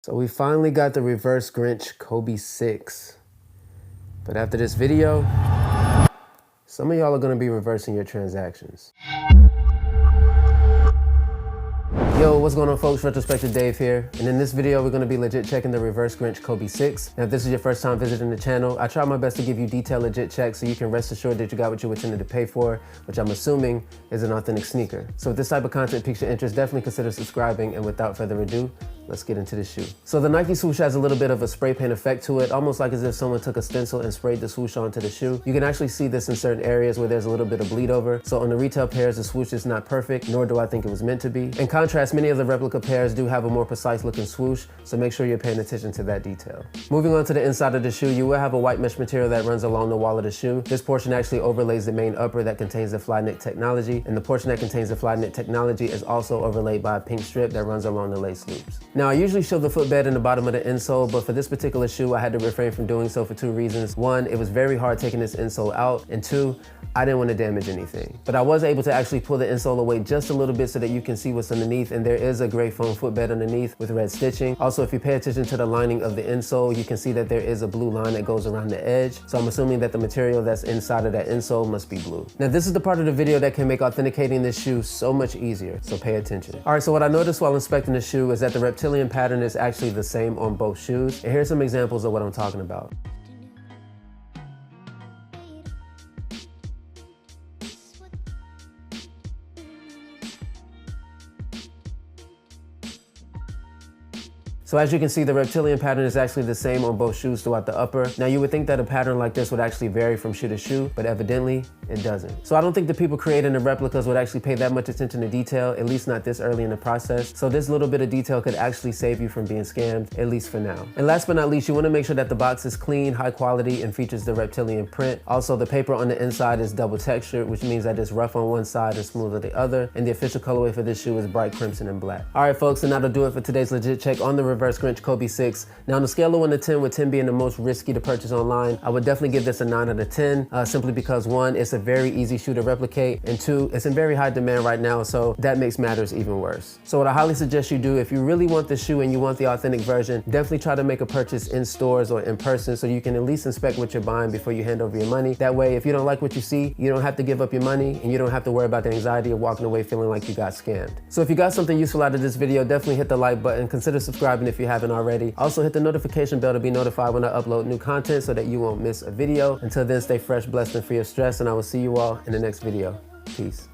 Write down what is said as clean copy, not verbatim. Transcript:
So we finally got the Reverse Grinch Kobe 6. But after this video, some of y'all are gonna be reversing your transactions. Yo, what's going on folks? Retrospective Dave here. And in this video, we're gonna be legit checking the Reverse Grinch Kobe 6. Now, if this is your first time visiting the channel, I try my best to give you detailed legit checks so you can rest assured that you got what you intended to pay for, which I'm assuming is an authentic sneaker. So if this type of content piques your interest, definitely consider subscribing. And without further ado, let's get into the shoe. So the Nike swoosh has a little bit of a spray paint effect to it, almost like as if someone took a stencil and sprayed the swoosh onto the shoe. You can actually see this in certain areas where there's a little bit of bleed over. So on the retail pairs, the swoosh is not perfect, nor do I think it was meant to be. In contrast, many of the replica pairs do have a more precise looking swoosh, so make sure you're paying attention to that detail. Moving on to the inside of the shoe, you will have a white mesh material that runs along the wall of the shoe. This portion actually overlays the main upper that contains the fly knit technology, and the portion that contains the fly knit technology is also overlaid by a pink strip that runs along the lace loops. Now, I usually show the footbed in the bottom of the insole, but for this particular shoe, I had to refrain from doing so for two reasons. One, it was very hard taking this insole out, and two, I didn't want to damage anything. But I was able to actually pull the insole away just a little bit so that you can see what's underneath, and there is a gray foam footbed underneath with red stitching. Also, if you pay attention to the lining of the insole, you can see that there is a blue line that goes around the edge. So I'm assuming that the material that's inside of that insole must be blue. Now, this is the part of the video that can make authenticating this shoe so much easier, so pay attention. All right, so what I noticed while inspecting the shoe is that the reptilian pattern is actually the same on both shoes. And here's some examples of what I'm talking about. So as you can see, the reptilian pattern is actually the same on both shoes throughout the upper. Now you would think that a pattern like this would actually vary from shoe to shoe, but evidently it doesn't. So I don't think the people creating the replicas would actually pay that much attention to detail, at least not this early in the process. So this little bit of detail could actually save you from being scammed, at least for now. And last but not least, you wanna make sure that the box is clean, high quality, and features the reptilian print. Also, the paper on the inside is double textured, which means that it's rough on one side and smooth on the other. And the official colorway for this shoe is bright crimson and black. All right, folks, and that'll do it for today's legit check on the Reverse Grinch Kobe 6. Now, on a scale of 1 to 10, with 10 being the most risky to purchase online, I would definitely give this a 9 out of 10, simply because one, it's a very easy shoe to replicate, and two, it's in very high demand right now, so that makes matters even worse. So what I highly suggest you do, if you really want the shoe and you want the authentic version, definitely try to make a purchase in stores or in person so you can at least inspect what you're buying before you hand over your money. That way, if you don't like what you see, you don't have to give up your money, and you don't have to worry about the anxiety of walking away feeling like you got scammed. So if you got something useful out of this video, definitely hit the like button, consider subscribing if you haven't already. Also hit the notification bell to be notified when I upload new content so that you won't miss a video. Until then, stay fresh, blessed, and free of stress, and I will see you all in the next video. Peace.